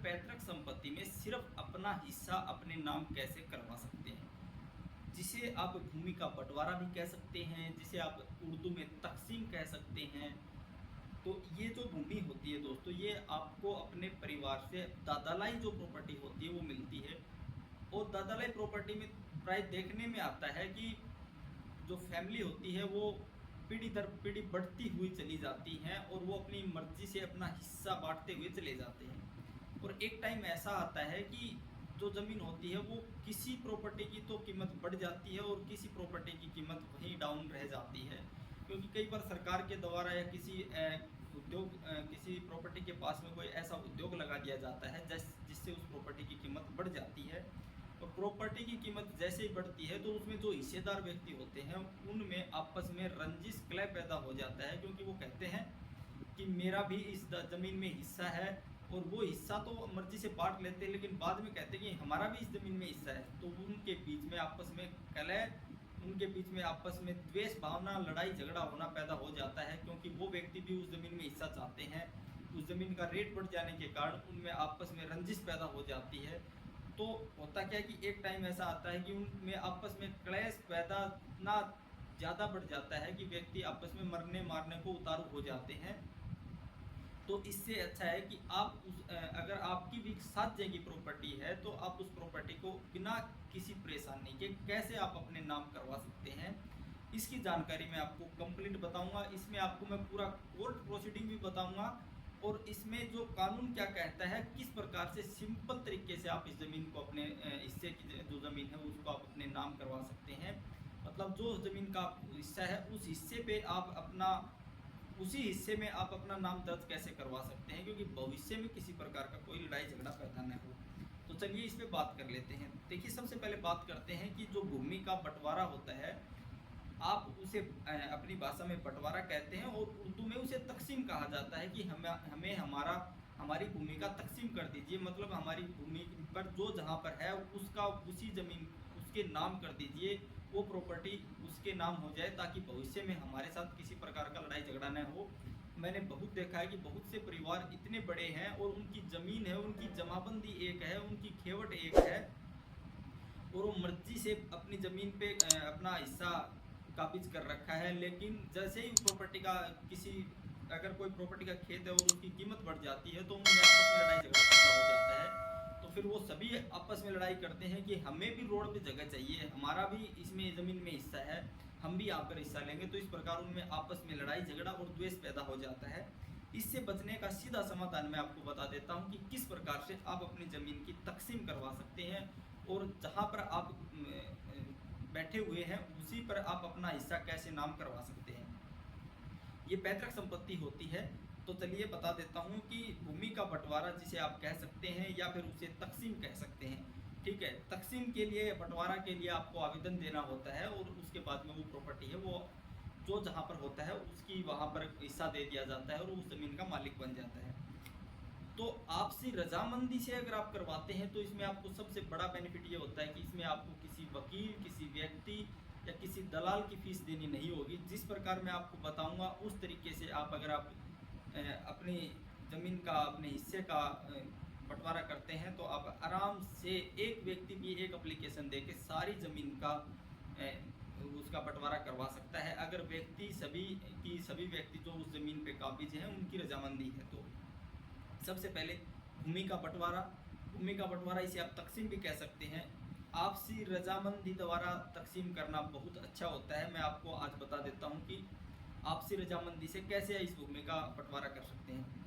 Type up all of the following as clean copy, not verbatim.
पैतृक संपत्ति में सिर्फ अपना हिस्सा अपने नाम कैसे करवा सकते हैं, जिसे आप भूमि का बंटवारा भी कह सकते हैं, जिसे आप उर्दू में तकसीम कह सकते हैं। तो ये जो भूमि होती है दोस्तों, ये आपको अपने परिवार से दादालाई जो प्रॉपर्टी होती है वो मिलती है। और दादालाई प्रॉपर्टी में प्राय देखने में आता है कि जो फैमिली होती है वो पीढ़ी दर पीढ़ी बढ़ती हुई चली जाती हैं और वो अपनी मर्जी से अपना हिस्सा बांटते हुए चले जाते हैं। और एक टाइम ऐसा आता है कि जो ज़मीन होती है वो किसी प्रॉपर्टी की तो कीमत बढ़ जाती है और किसी प्रॉपर्टी की कीमत वहीं डाउन रह जाती है, क्योंकि कई बार सरकार के द्वारा या किसी उद्योग किसी प्रॉपर्टी के पास में कोई ऐसा उद्योग लगा दिया जाता है जिससे उस प्रॉपर्टी की कीमत बढ़ जाती है। और प्रॉपर्टी की कीमत जैसे ही बढ़ती है तो उसमें जो हिस्सेदार व्यक्ति होते हैं उनमें आपस में रंजिश क्लह पैदा हो जाता है, क्योंकि वो कहते हैं कि मेरा भी इस ज़मीन में हिस्सा है। और वो हिस्सा तो मर्जी से बांट लेते हैं, लेकिन बाद में कहते हैं कि हमारा भी इस ज़मीन में हिस्सा है। तो उनके बीच में आपस में कलह, उनके बीच में आपस में द्वेष भावना, लड़ाई झगड़ा होना पैदा हो जाता है, क्योंकि वो व्यक्ति भी उस ज़मीन में हिस्सा चाहते हैं। उस ज़मीन का रेट बढ़ जाने के कारण उनमें आपस में रंजिश पैदा हो जाती है। तो होता क्या है कि एक टाइम ऐसा आता है कि उनमें आपस में क्लेश पैदा इतना ज़्यादा बढ़ जाता है कि व्यक्ति आपस में मरने मारने को उतारू हो जाते हैं। तो इससे अच्छा है कि आप अगर आपकी भी साथ जगह प्रॉपर्टी है तो आप उस प्रॉपर्टी को बिना किसी परेशानी के कैसे आप अपने नाम करवा सकते हैं, इसकी जानकारी मैं आपको कंप्लीट बताऊंगा। इसमें आपको मैं पूरा कोर्ट प्रोसीडिंग भी बताऊंगा और इसमें जो कानून क्या कहता है, किस प्रकार से सिंपल तरीके से आप इस ज़मीन को अपने हिस्से की जो ज़मीन है उसको आप अपने नाम करवा सकते हैं। मतलब जो ज़मीन का हिस्सा है उस हिस्से पे आप अपना उसी हिस्से में आप अपना नाम दर्ज कैसे करवा सकते हैं, क्योंकि भविष्य में किसी प्रकार का कोई लड़ाई झगड़ा पैदा न हो। तो चलिए इस पे बात कर लेते हैं। देखिए, सबसे पहले बात करते हैं कि जो भूमि का बंटवारा होता है, आप उसे अपनी भाषा में बंटवारा कहते हैं और उर्दू में उसे तकसीम कहा जाता है कि हमें हमारी भूमि का तकसीम कर दीजिए। मतलब हमारी भूमि पर जो जहाँ पर है उसका उसी ज़मीन उसके नाम कर दीजिए, वो प्रॉपर्टी उसके नाम हो जाए, ताकि भविष्य में हमारे साथ किसी प्रकार का लड़ाई झगड़ा न हो। मैंने बहुत देखा है कि बहुत से परिवार इतने बड़े हैं और उनकी ज़मीन है, उनकी जमाबंदी एक है, उनकी खेवट एक है और वो मर्जी से अपनी ज़मीन पे अपना हिस्सा काबिज कर रखा है। लेकिन जैसे ही प्रॉपर्टी का अगर कोई प्रॉपर्टी का खेत है और उसकी कीमत बढ़ जाती है तो उनमें आपस में लड़ाई झगड़ा पैदा हो जाता है। तो फिर वो सभी आपस में लड़ाई करते हैं कि हमें भी रोड पे जगह चाहिए, हमारा भी इसमें ज़मीन में हिस्सा है, हम भी आकर हिस्सा लेंगे। तो इस प्रकार उनमें आपस में लड़ाई झगड़ा और द्वेष पैदा हो जाता है। इससे बचने का सीधा समाधान मैं आपको बता देता हूँ कि किस प्रकार से आप अपनी ज़मीन की तकसीम करवा सकते हैं और जहाँ पर आप बैठे हुए हैं उसी पर आप अपना हिस्सा कैसे नाम करवा सकते हैं। ये पैतृक संपत्ति होती है। तो चलिए बता देता हूँ कि भूमि का बंटवारा जिसे आप कह सकते हैं या फिर उसे तकसीम कह सकते हैं। ठीक है, तकसीम के लिए, बंटवारा के लिए आपको आवेदन देना होता है और उसके बाद में वो प्रॉपर्टी है वो जो जहाँ पर होता है उसकी वहाँ पर हिस्सा दे दिया जाता है और उस ज़मीन का मालिक बन जाता है। तो आपसी रजामंदी से अगर आप करवाते हैं तो इसमें आपको सबसे बड़ा बेनिफिट ये होता है कि इसमें आपको किसी वकील, किसी व्यक्ति या किसी दलाल की फीस देनी नहीं होगी। जिस प्रकार मैं आपको बताऊंगा उस तरीके से आप अगर आप अपनी ज़मीन का, अपने हिस्से का बंटवारा करते हैं तो आप आराम से एक व्यक्ति भी एक एप्लीकेशन दे के सारी ज़मीन का उसका बंटवारा करवा सकता है, अगर सभी व्यक्ति जो उस ज़मीन पे काबिज हैं उनकी रजामंदी है। तो सबसे पहले भूमि का बंटवारा इसे आप तकसीम भी कह सकते हैं। आपसी रजामंदी द्वारा तकसीम करना बहुत अच्छा होता है। मैं आपको आज बता देता हूं कि आपसी रजामंदी से कैसे इस भूमि का बंटवारा कर सकते हैं।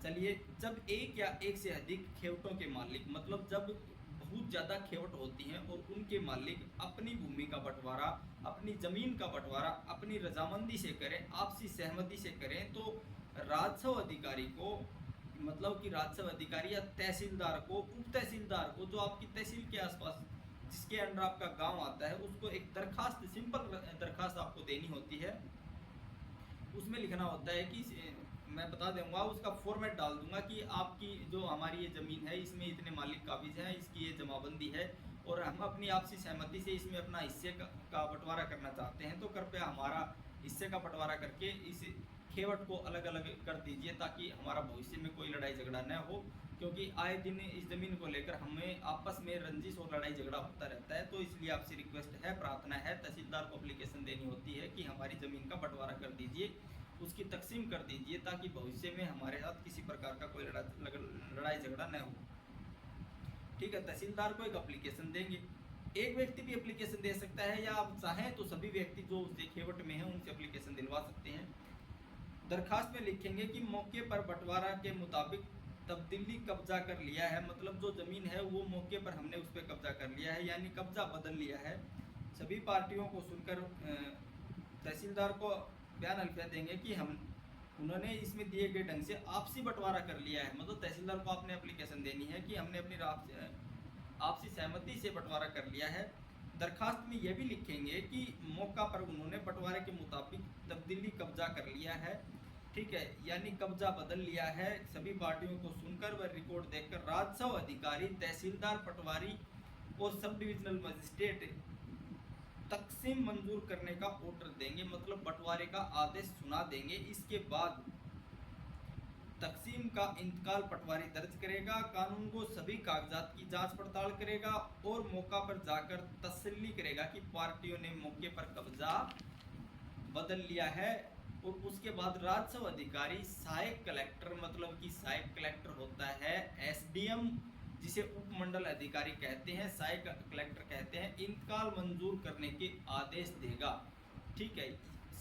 चलिए, जब एक या एक से अधिक खेवटों के मालिक, मतलब जब बहुत ज़्यादा खेवट होती हैं और उनके मालिक अपनी भूमि का बंटवारा, अपनी ज़मीन का बंटवारा अपनी रजामंदी से करें, आपसी सहमति से करें, तो राजस्व अधिकारी को, मतलब कि राजस्व अधिकारी या तहसीलदार को, उप तहसीलदार को, जो आपकी तहसील के आसपास जिसके अंडर आपका गांव आता है, उसको एक दरखास्त, सिंपल दरखास्त आपको देनी होती है। उसमें लिखना होता है कि मैं बता दूंगा, उसका फॉर्मेट डाल दूंगा कि आपकी जो हमारी ये ज़मीन है इसमें इतने मालिक काबिज हैं, इसकी ये जमाबंदी है और हम अपनी आपसी सहमति से इसमें अपना हिस्से का बंटवारा करना चाहते हैं, तो कृपया हमारा हिस्से का बंटवारा करके इस खेवट को अलग अलग कर दीजिए ताकि हमारा भविष्य में कोई लड़ाई झगड़ा न हो क्योंकि आए दिन इस ज़मीन को लेकर हमें आपस में रंजिश और लड़ाई झगड़ा होता रहता है। तो इसलिए आपसे रिक्वेस्ट है, प्रार्थना है, तहसीलदार को एप्लीकेशन देनी होती है कि हमारी ज़मीन का बंटवारा कर दीजिए, उसकी तकसीम कर दीजिए, ताकि भविष्य में हमारे साथ किसी प्रकार का कोई लड़ाई झगड़ा न हो। ठीक है, तहसीलदार को एक एप्लीकेशन देंगे। एक व्यक्ति भी एप्लीकेशन दे सकता है, या आप चाहें तो सभी व्यक्ति जो उसके खेवट में हैं उनसे एप्लीकेशन दिलवा सकते हैं। दरखास्त में लिखेंगे कि मौके पर बंटवारा के मुताबिक तब्दीली कब्जा कर लिया है, मतलब जो ज़मीन है वो मौके पर हमने उस पर कब्जा कर लिया है, यानी कब्जा बदल लिया है। सभी पार्टियों को सुनकर तहसीलदार को बयान अल्फिया देंगे कि उन्होंने इसमें दिए गए ढंग से आपसी बंटवारा कर लिया है। मतलब तहसीलदार को आपने एप्लीकेशन देनी है कि हमने अपनी आपसी सहमति से बंटवारा कर लिया है। दरखास्त में यह भी लिखेंगे कि मौका पर उन्होंने बंटवारे के मुताबिक तब्दीली कब्जा कर लिया है। ठीक है, यानी कब्जा बदल लिया है। सभी पार्टियों को सुनकर व रिकॉर्ड देखकर राजस्व अधिकारी, तहसीलदार, पटवारी और सब डिविजनल मजिस्ट्रेट तकसीम मंजूर करने का ऑर्डर देंगे, मतलब बंटवारे का आदेश सुना देंगे। इसके बाद तकसीम का इंतकाल पटवारी दर्ज करेगा, कानून को सभी कागजात की जांच पड़ताल करेगा और मौका पर जाकर तसल्ली करेगा कि पार्टियों ने मौके पर कब्जा बदल लिया है। और उसके बाद राजस्व अधिकारी, सहायक कलेक्टर, मतलब कि सहायक कलेक्टर होता है एसडीएम, जिसे उपमंडल अधिकारी कहते हैं, सहायक कलेक्टर कहते हैं, इंतकाल मंजूर करने के आदेश देगा। ठीक है,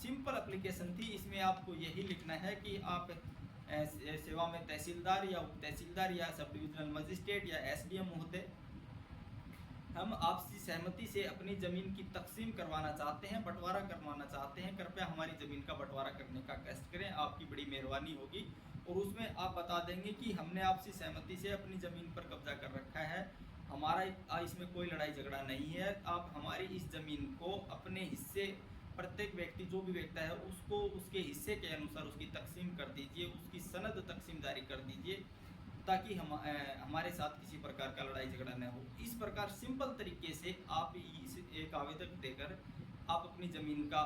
सिंपल एप्लीकेशन थी। इसमें आपको यही लिखना है कि आप सेवा में तहसीलदार या उप तहसीलदार या सब डिविजनल मजिस्ट्रेट या एसडीएम महोदय, हम आपसी सहमति से अपनी ज़मीन की तकसीम करवाना चाहते हैं, बंटवारा करवाना चाहते हैं। कृपया हमारी ज़मीन का बंटवारा करने का कष्ट करें, आपकी बड़ी मेहरबानी होगी। और उसमें आप बता देंगे कि हमने आपसी सहमति से अपनी ज़मीन पर कब्जा कर रखा है, हमारा इसमें कोई लड़ाई झगड़ा नहीं है। आप हमारी इस ज़मीन को अपने हिस्से, प्रत्येक व्यक्ति जो भी व्यक्ति है उसको उसके हिस्से के अनुसार उसकी तकसीम कर दीजिए, उसकी सनद तकसीम जारी कर दीजिए, ताकि हमारे साथ किसी प्रकार का लड़ाई झगड़ा न हो। इस प्रकार सिंपल तरीके से आप इस एक आवेदन देकर आप अपनी ज़मीन का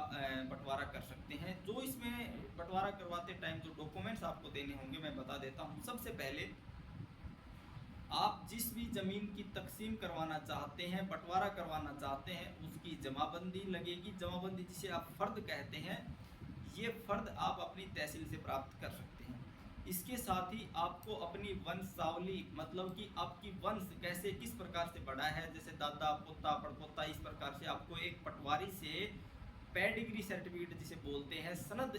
बंटवारा कर सकते हैं। जो इसमें बंटवारा करवाते टाइम जो डॉक्यूमेंट्स आपको देने होंगे मैं बता देता हूँ। सबसे पहले आप जिस भी ज़मीन की तकसीम करवाना चाहते हैं, बंटवारा करवाना चाहते हैं, उसकी जमाबंदी लगेगी। जमाबंदी जिसे आप फ़र्द कहते हैं, ये फ़र्द आप अपनी तहसील से प्राप्त कर सकते हैं। इसके साथ ही आपको अपनी वंशावली, मतलब कि आपकी वंश कैसे किस प्रकार से बढ़ा है, जैसे दादा, पोता, पड़पोता, इस प्रकार से आपको एक पटवारी से पेडिग्री सर्टिफिकेट जिसे बोलते हैं, सनद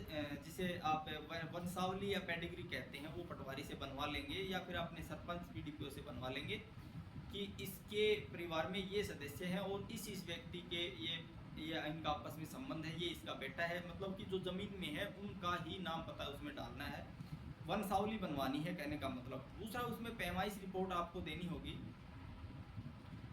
जिसे आप वंशावली या पेडिग्री कहते हैं, वो पटवारी से बनवा लेंगे, या फिर अपने सरपंच बीडीपीओ से बनवा लेंगे कि इसके परिवार में ये सदस्य हैं और इस व्यक्ति के ये इनका आपस में संबंध है, ये इसका बेटा है, मतलब कि जो ज़मीन में है उनका ही नाम पता उसमें डालना है। वंशावली बनवानी है कहने का मतलब। दूसरा, उसमें पैमाइश रिपोर्ट आपको देनी होगी।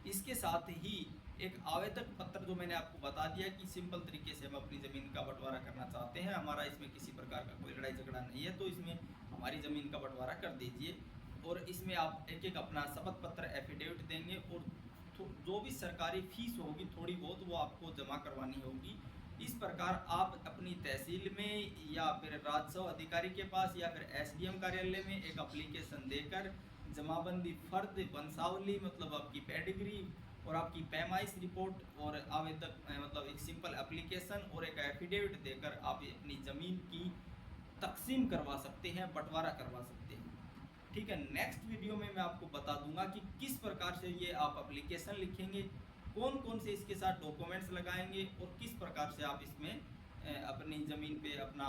इसके साथ ही एक आवेदक पत्र जो मैंने आपको बता दिया कि सिंपल तरीके से हम अपनी ज़मीन का बंटवारा करना चाहते हैं, हमारा इसमें किसी प्रकार का कोई लड़ाई झगड़ा नहीं है, तो इसमें हमारी ज़मीन का बंटवारा कर दीजिए। और इसमें आप एक एक अपना शपथ पत्र, एफिडेविट देंगे, और जो भी सरकारी फीस होगी थोड़ी बहुत वो आपको जमा करवानी होगी। इस प्रकार आप अपनी तहसील में या फिर राजस्व अधिकारी के पास या फिर एसडीएम कार्यालय में एक एप्लीकेशन देकर जमाबंदी, फ़र्द, वंशावली मतलब आपकी पेडिग्री और आपकी पैमाइश रिपोर्ट और आवेदक मतलब एक सिंपल एप्लीकेशन और एक एफिडेविट देकर आप अपनी ज़मीन की तकसीम करवा सकते हैं, बंटवारा करवा सकते हैं। ठीक है, नेक्स्ट वीडियो में मैं आपको बता दूंगा कि किस प्रकार से ये आप एप्लीकेशन लिखेंगे, कौन कौन से इसके साथ डॉक्यूमेंट्स लगाएंगे और किस प्रकार से आप इसमें अपनी ज़मीन पे अपना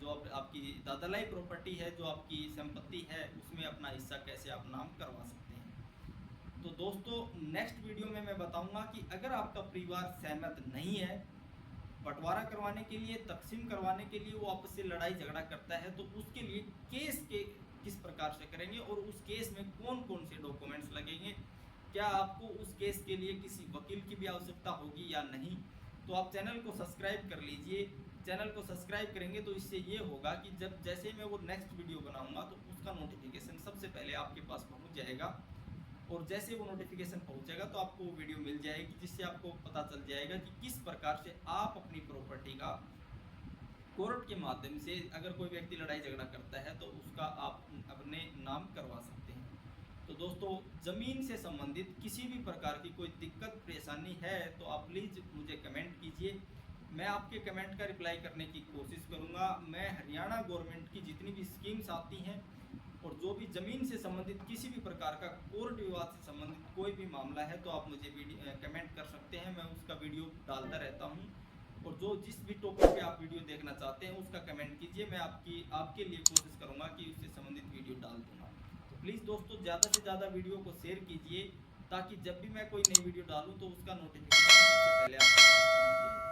जो आपकी दादलाई प्रॉपर्टी है, जो आपकी संपत्ति है, उसमें अपना हिस्सा कैसे आप नाम करवा सकते हैं। तो दोस्तों, नेक्स्ट वीडियो में मैं बताऊंगा कि अगर आपका परिवार सहमत नहीं है बंटवारा करवाने के लिए, तकसीम करवाने के लिए, वो आपस से लड़ाई झगड़ा करता है, तो उसके लिए केस के किस प्रकार से करेंगे और उस केस में कौन कौन से डॉक्यूमेंट्स लगेंगे, क्या आपको उस केस के लिए किसी वकील की भी आवश्यकता होगी या नहीं। तो आप चैनल को सब्सक्राइब कर लीजिए। चैनल को सब्सक्राइब करेंगे तो इससे ये होगा कि जब जैसे मैं वो नेक्स्ट वीडियो बनाऊंगा तो उसका नोटिफिकेशन सबसे पहले आपके पास पहुंच जाएगा, और जैसे वो नोटिफिकेशन पहुंचेगा तो आपको वो वीडियो मिल जाएगी, जिससे आपको पता चल जाएगा कि किस प्रकार से आप अपनी प्रॉपर्टी का कोर्ट के माध्यम से, अगर कोई व्यक्ति लड़ाई झगड़ा करता है तो उसका आप अपने नाम करवा सकते हैं। दोस्तों ज़मीन से संबंधित किसी भी प्रकार की कोई दिक्कत परेशानी है तो आप प्लीज़ मुझे कमेंट कीजिए। मैं आपके कमेंट का रिप्लाई करने की कोशिश करूंगा। मैं हरियाणा गवर्नमेंट की जितनी भी स्कीम्स आती हैं और जो भी ज़मीन से संबंधित किसी भी प्रकार का कोर्ट विवाद से संबंधित कोई भी मामला है तो आप मुझे कमेंट कर सकते हैं। मैं उसका वीडियो डालता रहता हूं। और जो जिस भी टॉपिक पे आप वीडियो देखना चाहते हैं उसका कमेंट कीजिए। मैं आपके लिए कोशिश करूंगा कि उससे संबंधित वीडियो डाल दूंगा। तो प्लीज़ दोस्तों ज़्यादा से ज़्यादा वीडियो को शेयर कीजिए ताकि जब भी मैं कोई नई वीडियो डालूँ तो उसका नोटिफिकेशन सबसे पहले आपके पास पहुँचे।